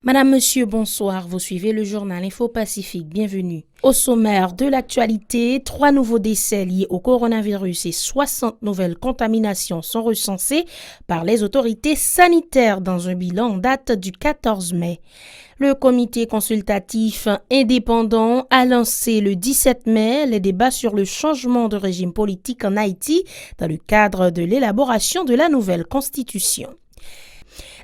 Madame, Monsieur, bonsoir. Vous suivez le journal Info Pacifique. Bienvenue. Au sommaire de l'actualité, 3 nouveaux décès liés au coronavirus et 60 nouvelles contaminations sont recensées par les autorités sanitaires dans un bilan en date du 14 mai. Le comité consultatif indépendant a lancé le 17 mai les débats sur le changement de régime politique en Haïti dans le cadre de l'élaboration de la nouvelle constitution.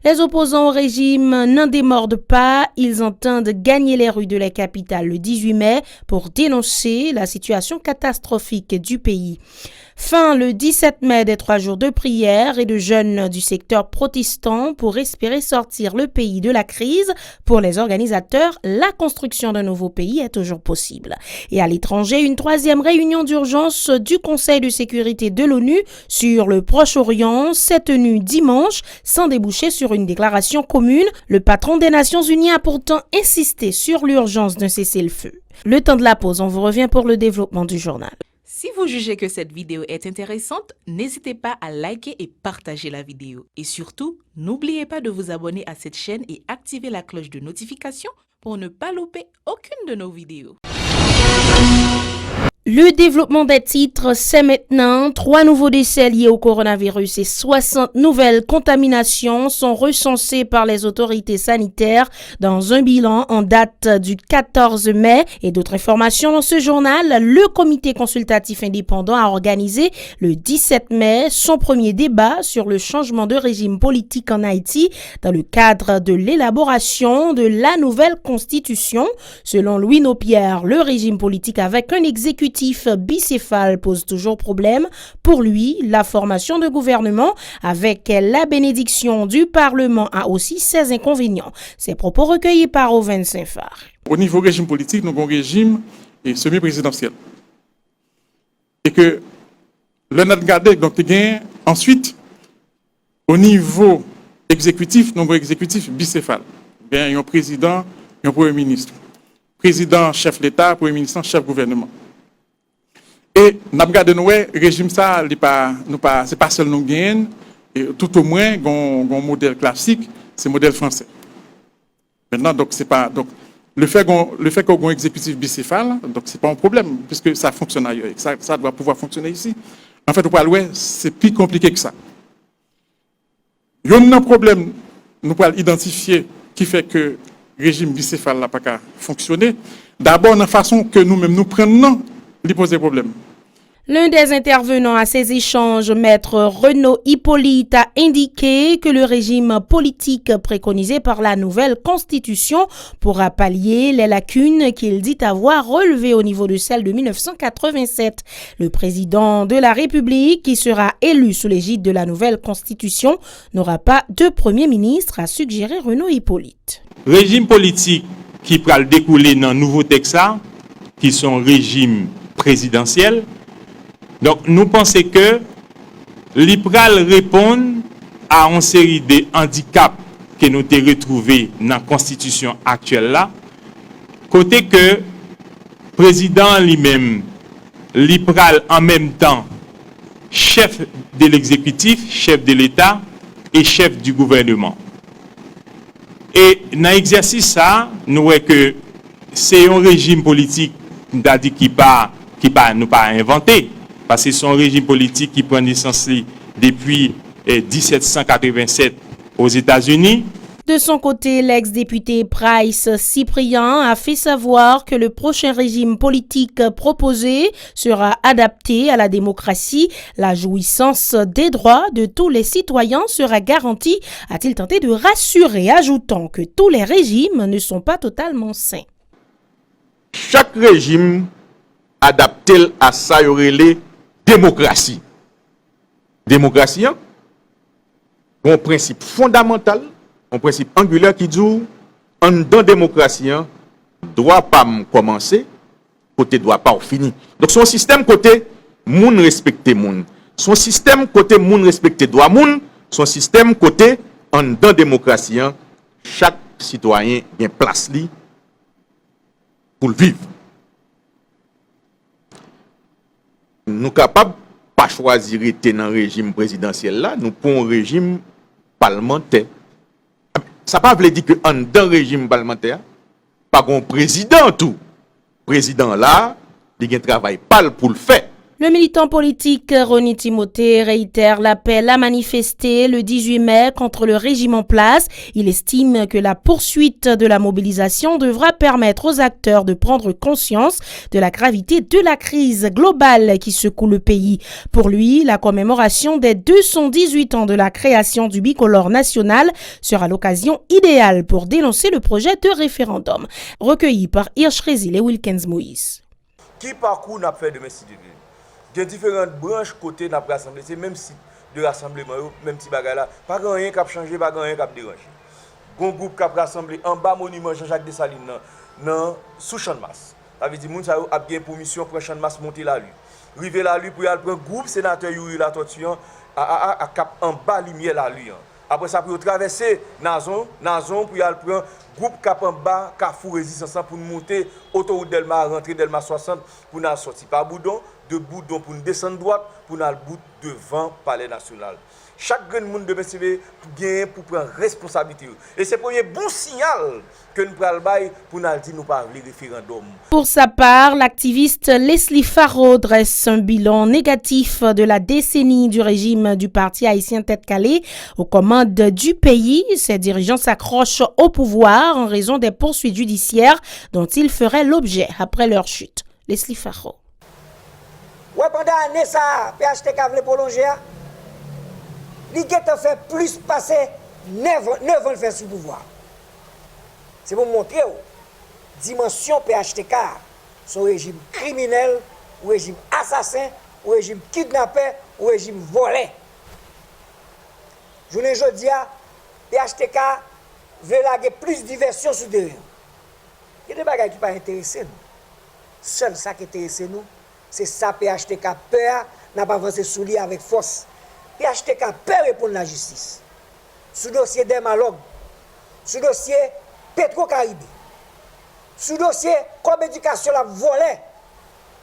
Les opposants au régime n'en démordent pas, ils entendent gagner les rues de la capitale le 18 mai pour dénoncer la situation catastrophique du pays. Fin le 17 mai des 3 jours de prière et de jeûne du secteur protestant pour espérer sortir le pays de la crise. Pour les organisateurs, la construction d'un nouveau pays est toujours possible. Et à l'étranger, une 3e réunion d'urgence du Conseil de sécurité de l'ONU sur le Proche-Orient s'est tenue dimanche sans déboucher sur une déclaration commune. Le patron des Nations Unies a pourtant insisté sur l'urgence d'un cessez-le-feu. Le temps de la pause, on vous revient pour le développement du journal. Si vous jugez que cette vidéo est intéressante, n'hésitez pas à liker et partager la vidéo. Et surtout, n'oubliez pas de vous abonner à cette chaîne et activer la cloche de notification pour ne pas louper aucune de nos vidéos. Le développement des titres, c'est maintenant. 3 nouveaux décès liés au coronavirus et 60 nouvelles contaminations sont recensées par les autorités sanitaires dans un bilan en date du 14 mai. Et d'autres informations dans ce journal, le comité consultatif indépendant a organisé le 17 mai son premier débat sur le changement de régime politique en Haïti dans le cadre de l'élaboration de la nouvelle constitution. Selon Louis Nopierre, le régime politique avec un exécutif bicéphale pose toujours problème. Pour lui, la formation de gouvernement avec la bénédiction du Parlement a aussi ses inconvénients. Ces propos recueillis par Owen Saint-Phar. Au niveau régime politique, nous avons un régime semi-présidentiel. Et que le Nadgade, donc, ensuite, au niveau exécutif, nous avons un exécutif bicéphale. Il y a un président, un premier ministre. Président, chef d'État, premier ministre, chef gouvernement. Et nous avons regardé le régime, ça, c'est pas seul nous gagnons, tout au moins, un modèle classique, c'est le modèle français. Maintenant, donc, c'est pas, donc, le fait qu'on ait un exécutif bicéphale, donc, c'est pas un problème, puisque ça fonctionne ailleurs, ça doit pouvoir fonctionner ici. En fait, c'est plus compliqué que ça. Il y a un problème, nous pouvons identifier, qui fait que le régime bicéphale n'a pas qu'à fonctionner. D'abord, la façon que nous-mêmes nous prenons, il pose des problèmes. L'un des intervenants à ces échanges, maître Renaud Hippolyte, a indiqué que le régime politique préconisé par la nouvelle constitution pourra pallier les lacunes qu'il dit avoir relevées au niveau de celle de 1987. Le président de la République, qui sera élu sous l'égide de la nouvelle constitution, n'aura pas de premier ministre, a suggéré Renaud Hippolyte. Régime politique qui pourra découler dans le nouveau texte, qui sont régime présidentiel. Donc, nous pensons que l'IPRAL répond à une série de handicaps que nous avons retrouvés dans la constitution actuelle là. Côté que le président lui-même, l'IPRAL en même temps, chef de l'exécutif, chef de l'État et chef du gouvernement. Et dans l'exercice ça, nous voyons que c'est un régime politique qui nous pas inventé. Parce que c'est un régime politique qui prend naissance depuis 1787 aux États-Unis. De son côté, l'ex-député Price Cyprien a fait savoir que le prochain régime politique proposé sera adapté à la démocratie. La jouissance des droits de tous les citoyens sera garantie, a-t-il tenté de rassurer, ajoutant que tous les régimes ne sont pas totalement sains. Chaque régime adapté à sa démocratie. Démocratie, un principe fondamental, un principe angulaire qui dit en dans démocratie, droit pas commencer, côté droit pas finir. Donc son système côté moun respecter moun. Son système côté moun respecter droit moun, son système côté en dans démocratie, chaque citoyen a place li pour le vivre. Nous capables pas choisir rester dans le régime présidentiel là, nous pour un régime parlementaire. ça pas veut dire que en dans régime parlementaire, pas un président tout. Président là, il y a un travail pas pour le faire. Le militant politique Ronnie Timothée réitère l'appel à manifester le 18 mai contre le régime en place. Il estime que la poursuite de la mobilisation devra permettre aux acteurs de prendre conscience de la gravité de la crise globale qui secoue le pays. Pour lui, la commémoration des 218 ans de la création du bicolore national sera l'occasion idéale pour dénoncer le projet de référendum. Recueilli par Hirsch Résil et Wilkins Moïse. Qui parcours n'a fait de mes citoyens? Il y a différentes branches côté n'a rassemblé, c'est même site de rassemblement, même petit bagage là, pas rien qui a changé, pas rien qui a dérangé. Un groupe qui a rassemblé en bas monument Jean-Jacques Dessalines dans sous champ de masse. Ça veut dire moun ça a bien pour mission pour champ de masse monter la rue. River la rue pour y aller prendre groupe sénateur Yuri la torture à cap en bas lumière la rue. Après ça pour traverser Nazon pour y aller prendre groupe cap en bas Carrefour Résistance pour monter autoroute Delma rentrer Delma 60 pour nous sortir par Boudon de Boudon pour nous descendre droite pour nous aller bout devant Palais National. Chaque grand monde devait se gagner pour prendre responsabilité. Et c'est le premier bon signal que nous prenons pour nous dire nous pas le référendum. Pour sa part, l'activiste Leslie Faro dresse un bilan négatif de la décennie du régime du parti haïtien Tête-Calais aux commandes du pays. Ses dirigeants s'accrochent au pouvoir en raison des poursuites judiciaires dont ils feraient l'objet après leur chute. Leslie Faro. Ouais, pendant l'année, ça, PHTK voulait prolonger. Il a fait plus passer 9 ans de faire sous pouvoir. C'est pour montrer la dimension PHTK, son régime criminel, ou régime assassin, ou régime kidnappé, ou régime volé. Je ne dis pas, PHTK veut laguer plus de diversion sur derrière. Il y a des bagages qui ne sont pas intéressés. Seul ça qui intéresse nous, c'est ça PHTK peur, n'a pas avancé sous lui avec force. PHTK peur répondre la justice. Sous dossier Dermalog, sous dossier Petro-Caraïbe, sous dossier comme éducation la volée,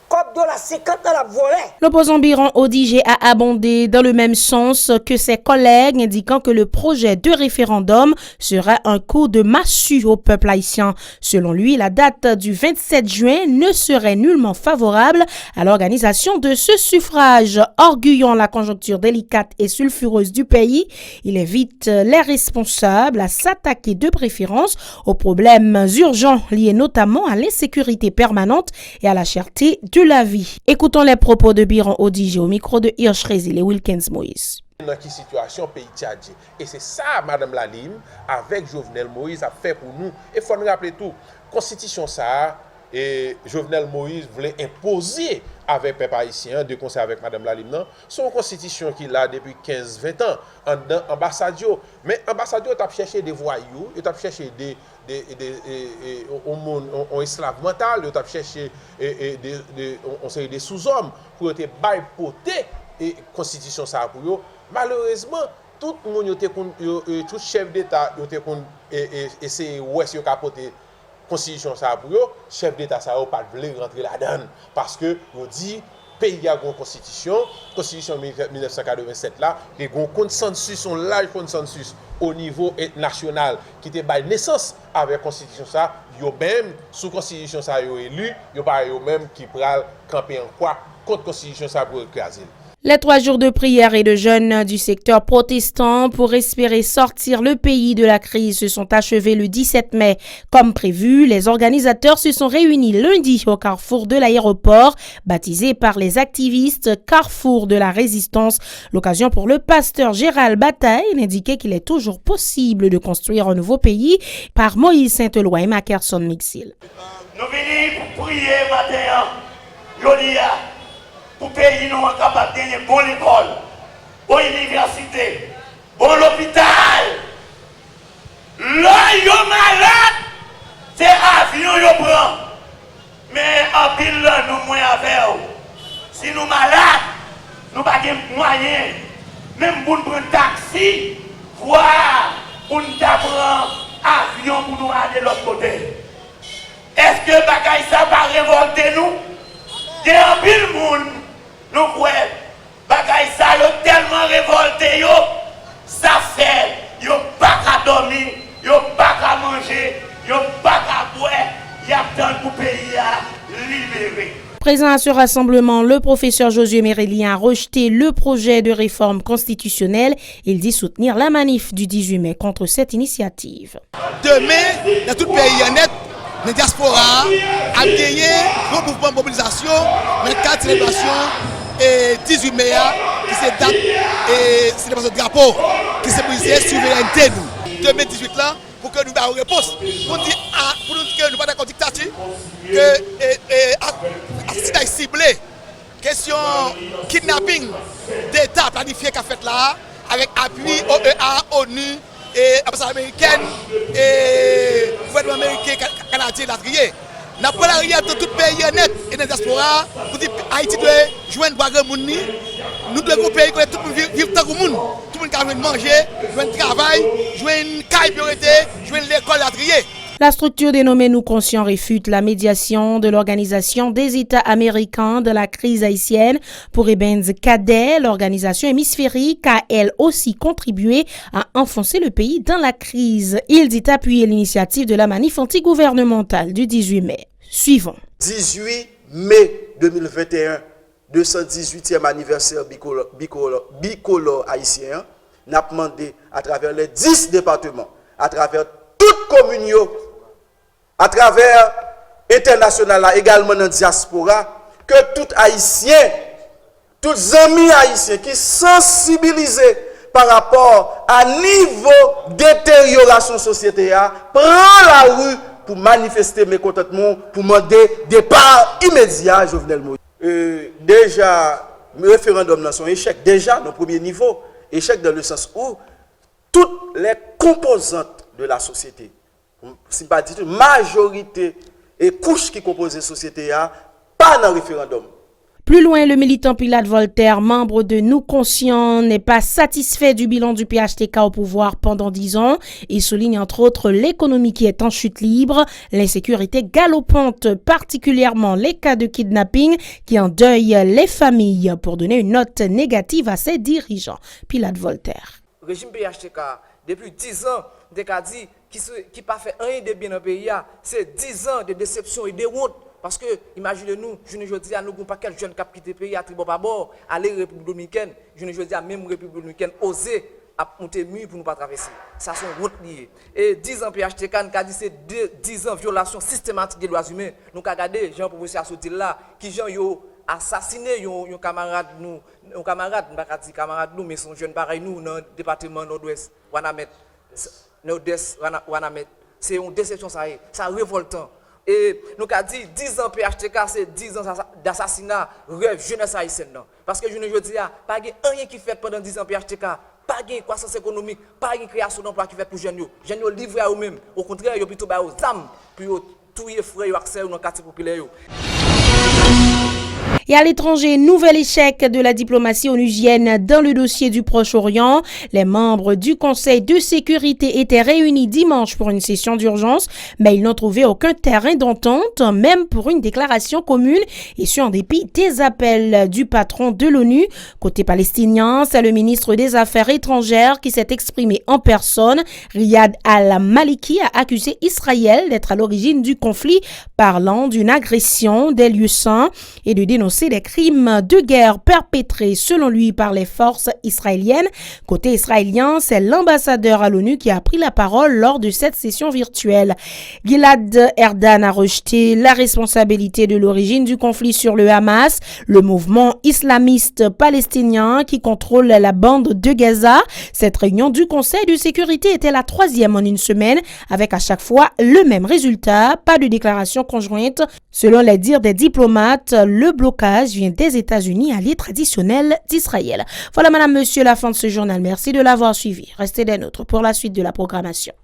comme $50 la volée. L'opposant Biron Odige a abondé dans le même sens que ses collègues, indiquant que le projet de référendum sera un coup de massue au peuple haïtien. Selon lui, la date du 27 juin ne serait nullement favorable à l'organisation de ce suffrage. Orgueillant la conjoncture délicate et sulfureuse du pays, il invite les responsables à s'attaquer de préférence aux problèmes urgents liés notamment à l'insécurité permanente et à la cherté de la vie. Écoutons les propos de Biron Odige au micro de Hirsch Résil et Wilkins Moïse. Dans quelle situation pays tchadien. Et c'est ça, Madame Lalim, avec Jovenel Moïse, a fait pour nous. Et il faut nous rappeler tout. Constitution ça, et Jovenel Moïse voulait imposer avec peuple haïtien, de concert avec Madame Lalim, non? Son constitution qu'il a depuis 15-20 ans, en ambassadio. Mais ambassadio, il a cherché des voyous, il a cherché des esclaves mentaux, il a cherché des sous-hommes pour être baïpoté et constitution ça pour eux. Malheureusement, tout le monde, tout chef d'État, essayer de capoter constitution ça pour eux, chef d'État ça pas voulu rentrer là-dedans parce que on dit pays a une constitution 1987 là, et un consensus, un large consensus au niveau national qui était bail naissance avec constitution ça, yo même sous constitution ça yo élu, yo pas yo même qui pral camper en quoi contre constitution ça pour écraser. Les 3 jours de prière et de jeûne du secteur protestant pour espérer sortir le pays de la crise se sont achevés le 17 mai. Comme prévu, les organisateurs se sont réunis lundi au carrefour de l'aéroport, baptisé par les activistes Carrefour de la Résistance. L'occasion pour le pasteur Gérald Bataille d'indiquer qu'il est toujours possible de construire un nouveau pays par Moïse Saint-Eloi et Mackerson Mixil. Nous venons pour prier matin, Jodia. Pour pays nous sommes capables de gagner une bonne école, bonne université, bon hôpital. Là, yo malade, c'est avion yo prend. Mais en pile là, nous moins avec. Si nous malades, nous pas de moyens, même pour nous prendre taxi, voire pour nous prendre avion pour nous aller de l'autre côté. Est-ce que bagaille ça va révolter nous? Il y a un pile monde. Nous voyons, bagaille ça, yo tellement révolté, yo, ça fait, yo pas qu'à dormir, yo pour pays à libérer. Présent à ce rassemblement, le professeur Josué Mérélien a rejeté le projet de réforme constitutionnelle. Il dit soutenir la manif du 18 mai contre cette initiative. Demain, dans tout le pays net, la diaspora a gagné un mouvement de mobilisation dans le cadre de célébration et 18 mai, qui se date et célébration de drapeau, qui symbolise la souveraineté. 2018 là, pour que nous ayons une réponse, pour nous dire que nous ne sommes pas d'accord dictature, que c'est ciblé, question kidnapping d'État planifié qu'a fait là, avec appui OEA, ONU, et l'ambassade américaine, et le gouvernement américain, canadien, l'Atrier. Nous avons la réalité de tout le pays net et dans la diaspora, pour dire Haïti doit joindre Bagre Mouni, nous devons pays que tout le monde vit tant que monde. Tout le monde a manger, joindre travail, joindre caille priorité, joindre l'école l'Atrier. La structure dénommée Nous Conscients réfute la médiation de l'Organisation des États américains de la crise haïtienne. Pour Ebenz Cadet, l'organisation hémisphérique a elle aussi contribué à enfoncer le pays dans la crise. Il dit appuyer l'initiative de la manif antigouvernementale du 18 mai. Suivons. 18 mai 2021, 218e anniversaire bicolore haïtien, n'a demandé à travers les 10 départements, à travers toute commune, à travers international également dans la diaspora, que tout haïtien, tous amis haïtiens qui sensibilisés par rapport à niveau détérioration société, prend la rue pour manifester mécontentement, pour demander départ immédiat Jovenel Moïse. Déjà, le référendum dans son échec, déjà, dans le premier niveau, échec dans le sens où toutes les composantes de la société, si pas dit majorité et couche qui composent la société, pas dans le référendum. Plus loin, le militant Pilate Voltaire, membre de Nous Conscients, n'est pas satisfait du bilan du PHTK au pouvoir pendant 10 ans. Il souligne entre autres l'économie qui est en chute libre, l'insécurité galopante, particulièrement les cas de kidnapping qui endeuillent les familles, pour donner une note négative à ses dirigeants. Pilate Voltaire. Le régime PHTK, depuis 10 ans, des cas dit qui n'a pas fait rien de bien dans le pays, c'est 10 ans de déception et de honte. Parce que, imaginez-nous, je ne dis à nous pas quel jeune cap quitter le pays à tribord à bord, aller en République dominicaine, je ne dis à même République dominicaine oser à monter mur pour ne pas traverser. Ça sont routes liées. Et 10 ans PHTK, nous avons dit c'est 10 ans violation systématique des droits humains. Nous avons regardé, Jean professeur Sotil là, qui Jean yo assassiné un camarade nous, un camarade, nous pas dire camarade nous, mais son jeune pareil nous dans le département nord-ouest, Wanamet, nord-est, Wanamet. C'est une déception ça révoltant. Et nous avons dit 10 ans PHTK, c'est 10 ans d'assassinat, rêve, jeunesse haïtienne. Parce que je ne dis pas rien qui fait pendant 10 ans PHTK, pas de croissance économique, pas de création d'emploi qui fait pour les jeunes. Les jeunes livrés à eux-mêmes. Au contraire, ils ont plutôt aux âmes, puis tous les frères ont accès dans le quartier populaire. Et à l'étranger, nouvel échec de la diplomatie onusienne dans le dossier du Proche-Orient. Les membres du Conseil de sécurité étaient réunis dimanche pour une session d'urgence, mais ils n'ont trouvé aucun terrain d'entente, même pour une déclaration commune, et ce en dépit des appels du patron de l'ONU. Côté palestinien, c'est le ministre des Affaires étrangères qui s'est exprimé en personne. Riyad al-Maliki a accusé Israël d'être à l'origine du conflit, parlant d'une agression des lieux saints et de dénoncer des crimes de guerre perpétrés selon lui par les forces israéliennes. Côté israélien, c'est l'ambassadeur à l'ONU qui a pris la parole lors de cette session virtuelle. Gilad Erdan a rejeté la responsabilité de l'origine du conflit sur le Hamas, le mouvement islamiste palestinien qui contrôle la bande de Gaza. Cette réunion du Conseil de sécurité était la 3e en une semaine, avec à chaque fois le même résultat, pas de déclaration conjointe. Selon les dires des diplomates, le blocage vient des États-Unis, alliés traditionnels d'Israël. Voilà, madame, monsieur, la fin de ce journal. Merci de l'avoir suivi. Restez des nôtres pour la suite de la programmation.